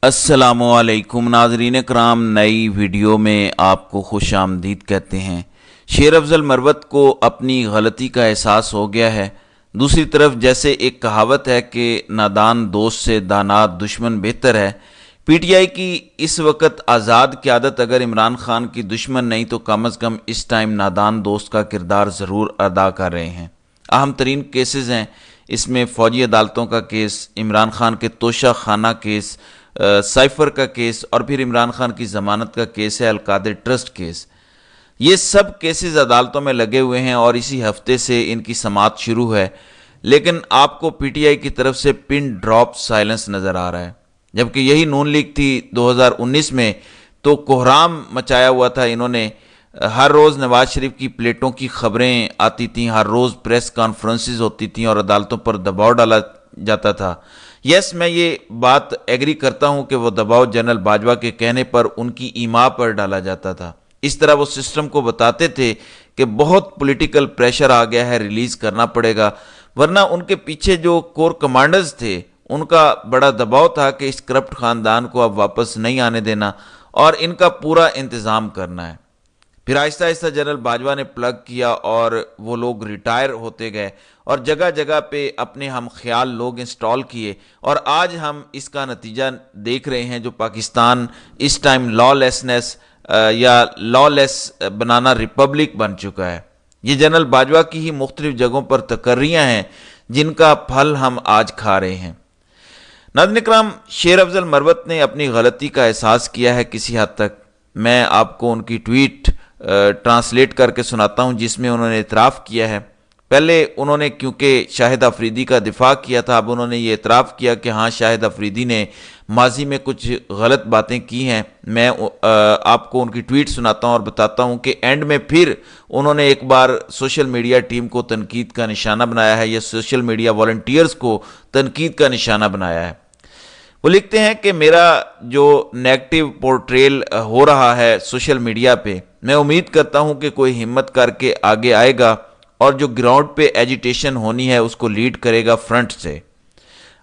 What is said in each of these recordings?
السلام علیکم ناظرین کرام، نئی ویڈیو میں آپ کو خوش آمدید کہتے ہیں۔ شیر افضل مروت کو اپنی غلطی کا احساس ہو گیا ہے۔ دوسری طرف جیسے ایک کہاوت ہے کہ نادان دوست سے دانا دشمن بہتر ہے، پی ٹی آئی کی اس وقت آزاد قیادت اگر عمران خان کی دشمن نہیں تو کم از کم اس ٹائم نادان دوست کا کردار ضرور ادا کر رہے ہیں۔ اہم ترین کیسز ہیں اس میں فوجی عدالتوں کا کیس، عمران خان کے توشہ خانہ کیس، سائفر کا کیس، اور پھر عمران خان کی ضمانت کا کیس ہے القادر ٹرسٹ کیس۔ یہ سب کیسز عدالتوں میں لگے ہوئے ہیں اور اسی ہفتے سے ان کی سماعت شروع ہے، لیکن آپ کو پی ٹی آئی کی طرف سے پن ڈراپ سائلنس نظر آ رہا ہے۔ جبکہ یہی نون لیگ تھی 2019 میں تو کوہرام مچایا ہوا تھا انہوں نے، ہر روز نواز شریف کی پلیٹوں کی خبریں آتی تھیں، ہر روز پریس کانفرنسز ہوتی تھیں اور عدالتوں پر دباؤ ڈالا جاتا تھا۔ یس، میں یہ بات ایگری کرتا ہوں کہ وہ دباؤ جنرل باجوہ کے کہنے پر ان کی ایما پر ڈالا جاتا تھا۔ اس طرح وہ سسٹم کو بتاتے تھے کہ بہت پولیٹیکل پریشر آ گیا ہے، ریلیز کرنا پڑے گا، ورنہ ان کے پیچھے جو کور کمانڈرز تھے ان کا بڑا دباؤ تھا کہ اس کرپٹ خاندان کو اب واپس نہیں آنے دینا اور ان کا پورا انتظام کرنا ہے۔ پھر آہستہ آہستہ جنرل باجوہ نے پلگ کیا اور وہ لوگ ریٹائر ہوتے گئے اور جگہ جگہ پہ اپنے ہم خیال لوگ انسٹال کیے، اور آج ہم اس کا نتیجہ دیکھ رہے ہیں جو پاکستان اس ٹائم لا لیسنس یا لا لیس بنانا ریپبلک بن چکا ہے۔ یہ جنرل باجوہ کی ہی مختلف جگہوں پر تقرریاں ہیں جن کا پھل ہم آج کھا رہے ہیں۔ ناظرین اکرام، شیر افضل مروت نے اپنی غلطی کا احساس کیا ہے کسی حد تک۔ میں آپ کو ان کی ٹویٹ ٹرانسلیٹ کر کے سناتا ہوں جس میں انہوں نے اعتراف کیا ہے۔ پہلے انہوں نے کیونکہ شاہد افریدی کا دفاع کیا تھا، اب انہوں نے یہ اعتراف کیا کہ ہاں شاہد افریدی نے ماضی میں کچھ غلط باتیں کی ہیں۔ میں آپ کو ان کی ٹویٹ سناتا ہوں اور بتاتا ہوں کہ اینڈ میں پھر انہوں نے ایک بار سوشل میڈیا ٹیم کو تنقید کا نشانہ بنایا ہے یا سوشل میڈیا والنٹیئرز کو تنقید کا نشانہ بنایا ہے۔ وہ لکھتے ہیں کہ میرا جو نیگیٹو پورٹریل ہو رہا ہے سوشل میڈیا پہ، میں امید کرتا ہوں کہ کوئی ہمت کر کے آگے آئے گا اور جو گراؤنڈ پہ ایجیٹیشن ہونی ہے اس کو لیڈ کرے گا فرنٹ سے۔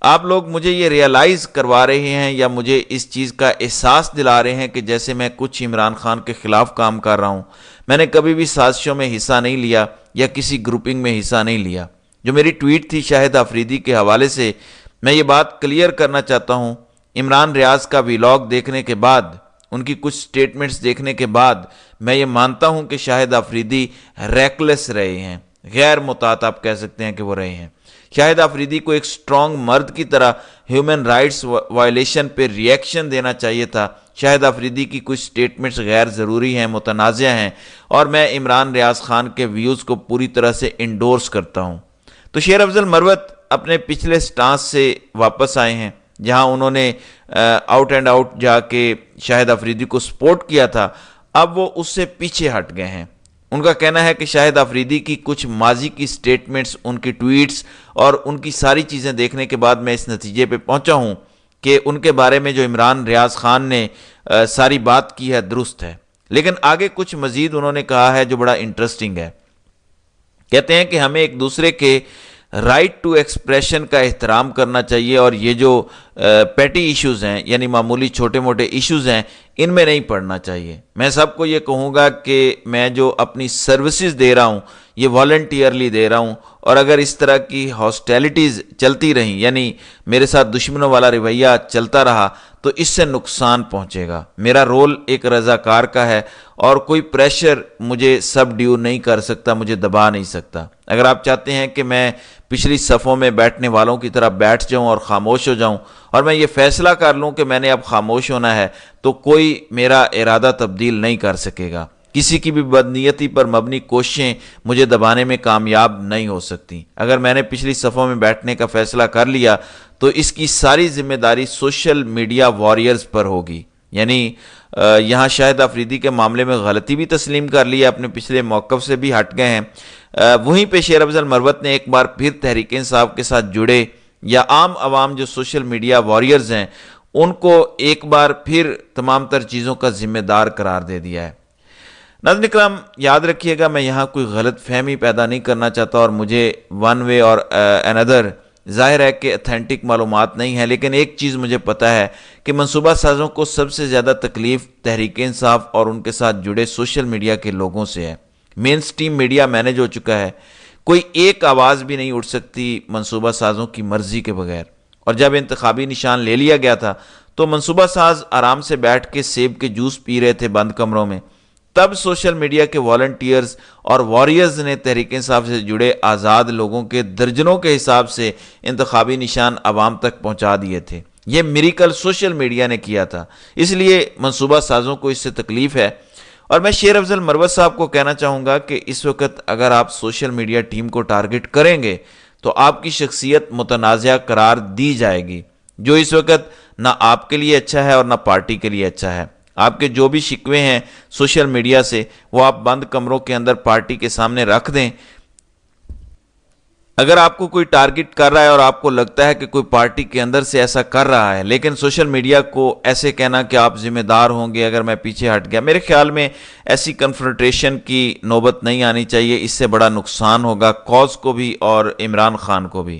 آپ لوگ مجھے یہ ریئلائز کروا رہے ہیں یا مجھے اس چیز کا احساس دلا رہے ہیں کہ جیسے میں کچھ عمران خان کے خلاف کام کر رہا ہوں۔ میں نے کبھی بھی سازشوں میں حصہ نہیں لیا یا کسی گروپنگ میں حصہ نہیں لیا۔ جو میری ٹویٹ تھی شاہد افریدی کے حوالے سے، میں یہ بات کلیئر کرنا چاہتا ہوں۔ عمران ریاض کا ویلاگ دیکھنے کے بعد، ان کی کچھ سٹیٹمنٹس دیکھنے کے بعد میں یہ مانتا ہوں کہ شاہد افریدی ریکلیس رہے ہیں، غیر محتاط آپ کہہ سکتے ہیں کہ وہ رہے ہیں۔ شاہد افریدی کو ایک سٹرونگ مرد کی طرح ہیومن رائٹس وائلیشن پہ ری ایکشن دینا چاہیے تھا۔ شاہد افریدی کی کچھ سٹیٹمنٹس غیر ضروری ہیں، متنازع ہیں، اور میں عمران ریاض خان کے ویوز کو پوری طرح سے انڈورس کرتا ہوں۔ تو شیر افضل مروت اپنے پچھلے سٹانس سے واپس آئے ہیں، جہاں انہوں نے آؤٹ اینڈ آؤٹ جا کے شاہد افریدی کو سپورٹ کیا تھا، اب وہ اس سے پیچھے ہٹ گئے ہیں۔ ان کا کہنا ہے کہ شاہد افریدی کی کچھ ماضی کی سٹیٹمنٹس، ان کی ٹویٹس اور ان کی ساری چیزیں دیکھنے کے بعد میں اس نتیجے پہ پہنچا ہوں کہ ان کے بارے میں جو عمران ریاض خان نے ساری بات کی ہے درست ہے۔ لیکن آگے کچھ مزید انہوں نے کہا ہے جو بڑا انٹرسٹنگ ہے۔ کہتے ہیں کہ ہمیں ایک دوسرے کے رائٹ ٹو ایکسپریشن کا احترام کرنا چاہیے اور یہ جو پیٹی ایشوز ہیں یعنی معمولی چھوٹے موٹے ایشوز ہیں ان میں نہیں پڑنا چاہیے۔ میں سب کو یہ کہوں گا کہ میں جو اپنی سروسز دے رہا ہوں یہ والنٹیئرلی دے رہا ہوں، اور اگر اس طرح کی ہاسٹیلٹیز چلتی رہیں یعنی میرے ساتھ دشمنوں والا رویہ چلتا رہا تو اس سے نقصان پہنچے گا۔ میرا رول ایک رضاکار کا ہے اور کوئی پریشر مجھے سب ڈیو نہیں کر سکتا، مجھے دبا نہیں سکتا۔ اگر آپ چاہتے ہیں کہ میں پچھلی صفوں میں بیٹھنے والوں کی طرح بیٹھ جاؤں اور خاموش ہو جاؤں اور میں یہ فیصلہ کر لوں کہ میں نے اب خاموش ہونا ہے تو کوئی میرا ارادہ تبدیل نہیں کر سکے گا۔ کسی کی بھی بدنیتی پر مبنی کوششیں مجھے دبانے میں کامیاب نہیں ہو سکتی۔ اگر میں نے پچھلی صفوں میں بیٹھنے کا فیصلہ کر لیا تو اس کی ساری ذمہ داری سوشل میڈیا واریئرز پر ہوگی۔ یعنی یہاں شاہد افریدی کے معاملے میں غلطی بھی تسلیم کر لی ہے، اپنے پچھلے موقف سے بھی ہٹ گئے ہیں۔ وہیں پہ شیر افضل مروت نے ایک بار پھر تحریک انصاف کے ساتھ جڑے یا عام عوام جو سوشل میڈیا واریئرز ہیں ان کو ایک بار پھر تمام تر چیزوں کا ذمہ دار قرار دے دیا ہے۔ ناظرین اکرام، یاد رکھیے گا میں یہاں کوئی غلط فہمی پیدا نہیں کرنا چاہتا اور مجھے ون وے اور اندر ظاہر ہے کہ اتھینٹک معلومات نہیں ہے، لیکن ایک چیز مجھے پتہ ہے کہ منصوبہ سازوں کو سب سے زیادہ تکلیف تحریک انصاف اور ان کے ساتھ جڑے سوشل میڈیا کے لوگوں سے ہے۔ مین سٹریم میڈیا مینج ہو چکا ہے، کوئی ایک آواز بھی نہیں اٹھ سکتی منصوبہ سازوں کی مرضی کے بغیر۔ اور جب انتخابی نشان لے لیا گیا تھا تو منصوبہ ساز آرام سے بیٹھ کے سیب کے جوس پی رہے تھے بند کمروں میں، تب سوشل میڈیا کے والنٹیئرز اور واریئرز نے تحریک انصاف سے جڑے آزاد لوگوں کے درجنوں کے حساب سے انتخابی نشان عوام تک پہنچا دیے تھے۔ یہ میریکل سوشل میڈیا نے کیا تھا، اس لیے منصوبہ سازوں کو اس سے تکلیف ہے۔ اور میں شیر افضل مروت صاحب کو کہنا چاہوں گا کہ اس وقت اگر آپ سوشل میڈیا ٹیم کو ٹارگٹ کریں گے تو آپ کی شخصیت متنازعہ قرار دی جائے گی، جو اس وقت نہ آپ کے لیے اچھا ہے اور نہ پارٹی کے لیے اچھا ہے۔ آپ کے جو بھی شکوے ہیں سوشل میڈیا سے وہ آپ بند کمروں کے اندر پارٹی کے سامنے رکھ دیں۔ اگر آپ کو کوئی ٹارگٹ کر رہا ہے اور آپ کو لگتا ہے کہ کوئی پارٹی کے اندر سے ایسا کر رہا ہے، لیکن سوشل میڈیا کو ایسے کہنا کہ آپ ذمہ دار ہوں گے اگر میں پیچھے ہٹ گیا، میرے خیال میں ایسی کنفرنٹریشن کی نوبت نہیں آنی چاہیے۔ اس سے بڑا نقصان ہوگا کاز کو بھی اور عمران خان کو بھی۔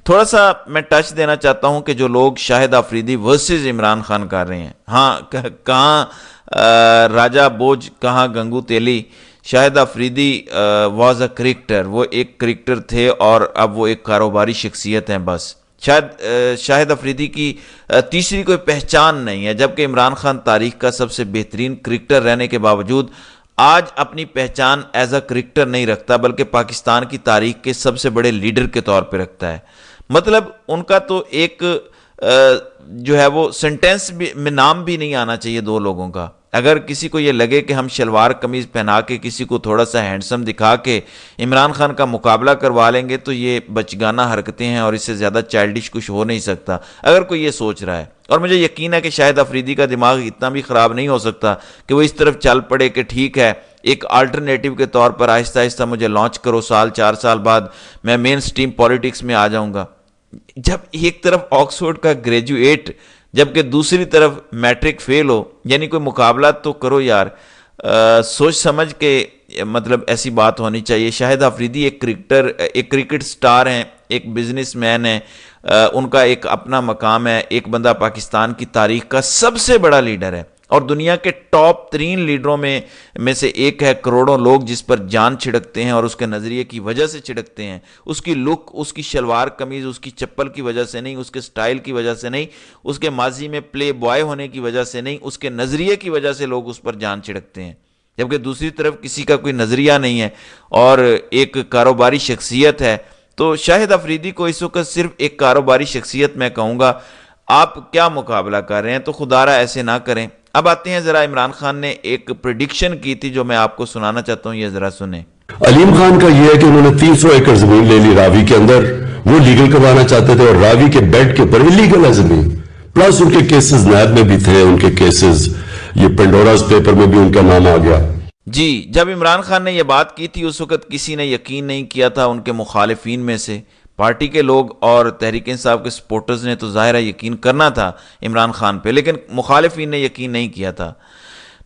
تھوڑا سا میں ٹچ دینا چاہتا ہوں کہ جو لوگ شاہد آفریدی ورسز عمران خان کر رہے ہیں، ہاں کہاں راجہ بوجھ کہاں گنگو تیلی، شاہد آفریدی واز اے کرکٹر، وہ ایک کرکٹر تھے اور اب وہ ایک کاروباری شخصیت ہیں بس۔ شاہد آفریدی کی تیسری کوئی پہچان نہیں ہے، جبکہ عمران خان تاریخ کا سب سے بہترین کرکٹر رہنے کے باوجود آج اپنی پہچان ایز اے کرکٹر نہیں رکھتا، بلکہ پاکستان کی تاریخ کے سب سے بڑے لیڈر کے طور پہ رکھتا ہے۔ مطلب ان کا تو ایک جو ہے وہ سنٹینس میں نام بھی نہیں آنا چاہیے دو لوگوں کا۔ اگر کسی کو یہ لگے کہ ہم شلوار قمیض پہنا کے کسی کو تھوڑا سا ہینڈسم دکھا کے عمران خان کا مقابلہ کروا لیں گے تو یہ بچگانہ حرکتیں ہیں اور اس سے زیادہ چائلڈش کچھ ہو نہیں سکتا اگر کوئی یہ سوچ رہا ہے۔ اور مجھے یقین ہے کہ شاہد آفریدی کا دماغ اتنا بھی خراب نہیں ہو سکتا کہ وہ اس طرف چل پڑے کہ ٹھیک ہے ایک الٹرنیٹو کے طور پر آہستہ آہستہ مجھے لانچ کرو، سال 4 سال بعد میں مین سٹریم پولیٹکس میں آ جاؤں گا۔ جب ایک طرف آکسفورڈ کا گریجویٹ جبکہ دوسری طرف میٹرک فیل ہو، یعنی کوئی مقابلہ تو کرو یار، سوچ سمجھ کے مطلب ایسی بات ہونی چاہیے۔ شاہد آفریدی ایک کرکٹر، ایک کرکٹ سٹار ہیں، ایک بزنس مین ہیں، ان کا ایک اپنا مقام ہے، ایک بندہ پاکستان کی تاریخ کا سب سے بڑا لیڈر ہے اور دنیا کے ٹاپ 3 لیڈروں میں سے ایک ہے۔ کروڑوں لوگ جس پر جان چھڑکتے ہیں اور اس کے نظریے کی وجہ سے چھڑکتے ہیں، اس کی لک، اس کی شلوار قمیض، اس کی چپل کی وجہ سے نہیں، اس کے سٹائل کی وجہ سے نہیں، اس کے ماضی میں پلے بوائے ہونے کی وجہ سے نہیں، اس کے نظریے کی وجہ سے لوگ اس پر جان چھڑکتے ہیں۔ جبکہ دوسری طرف کسی کا کوئی نظریہ نہیں ہے اور ایک کاروباری شخصیت ہے، تو شاہد آفریدی کو اس وقت صرف ایک کاروباری شخصیت میں کہوں گا۔ آپ کیا مقابلہ کر رہے ہیں؟ تو خدا را ایسے نہ کریں۔ اب آتے ہیں ذرا عمران خان نے ایک پریڈکشن کی تھی جو میں آپ کو سنانا چاہتا ہوں، یہ ذرا سنیں۔ علیم خان کا یہ ہے کہ انہوں نے 300 ایکڑ زمین لے لی راوی کے اندر، وہ لیگل کروانا چاہتے تھے اور راوی کے بیڈ کے اوپر لیگل ہے زمین، پلس ان کے کیسز نیب میں بھی تھے، ان کے کیسز یہ پینڈوراز پیپر میں بھی ان کا نام آ گیا۔ جی، جب عمران خان نے یہ بات کی تھی اس وقت کسی نے یقین نہیں کیا تھا ان کے مخالفین میں سے، پارٹی کے لوگ اور تحریک انصاف کے سپورٹرز نے تو ظاہرہ یقین کرنا تھا عمران خان پہ، لیکن مخالفین نے یقین نہیں کیا تھا۔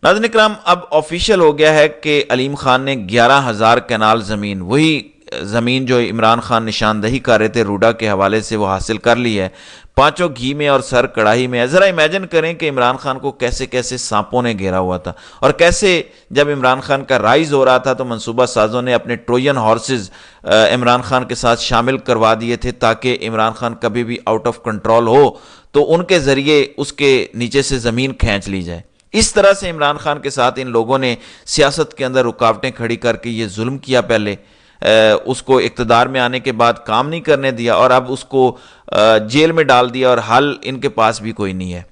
ناظرین اکرام، اب آفیشیل ہو گیا ہے کہ علیم خان نے 11,000 کنال زمین، وہی زمین جو عمران خان نشاندہی کر رہے تھے روڈا کے حوالے سے، وہ حاصل کر لی ہے، 5 گھی میں اور سر کڑاہی میں۔ ذرا امیجن کریں کہ عمران خان کو کیسے کیسے سانپوں نے گھیرا ہوا تھا، اور کیسے جب عمران خان کا رائز ہو رہا تھا تو منصوبہ سازوں نے اپنے ٹروین ہارسز عمران خان کے ساتھ شامل کروا دیے تھے تاکہ عمران خان کبھی بھی آؤٹ آف کنٹرول ہو تو ان کے ذریعے اس کے نیچے سے زمین کھینچ لی جائے۔ اس طرح سے عمران خان کے ساتھ ان لوگوں نے سیاست کے اندر رکاوٹیں کھڑی کر کے یہ ظلم کیا، پہلے اس کو اقتدار میں آنے کے بعد کام نہیں کرنے دیا اور اب اس کو جیل میں ڈال دیا، اور حل ان کے پاس بھی کوئی نہیں ہے۔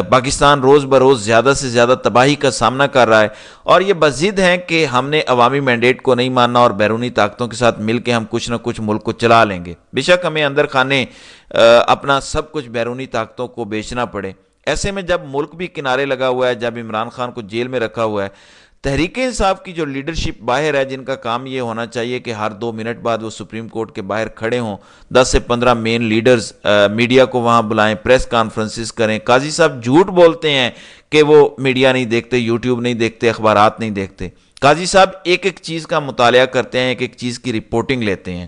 پاکستان روز بروز زیادہ سے زیادہ تباہی کا سامنا کر رہا ہے اور یہ بضد ہیں کہ ہم نے عوامی مینڈیٹ کو نہیں ماننا اور بیرونی طاقتوں کے ساتھ مل کے ہم کچھ نہ کچھ ملک کو چلا لیں گے، بے شک ہمیں اندر خانے اپنا سب کچھ بیرونی طاقتوں کو بیچنا پڑے۔ ایسے میں جب ملک بھی کنارے لگا ہوا ہے، جب عمران خان کو جیل میں رکھا ہوا ہے، تحریک انصاف کی جو لیڈرشپ باہر ہے، جن کا کام یہ ہونا چاہیے کہ ہر 2 منٹ بعد وہ سپریم کورٹ کے باہر کھڑے ہوں، 10 سے 15 مین لیڈرز میڈیا کو وہاں بلائیں، پریس کانفرنسز کریں۔ قاضی صاحب جھوٹ بولتے ہیں کہ وہ میڈیا نہیں دیکھتے، یوٹیوب نہیں دیکھتے، اخبارات نہیں دیکھتے۔ قاضی صاحب ایک ایک چیز کا مطالعہ کرتے ہیں، ایک ایک چیز کی رپورٹنگ لیتے ہیں۔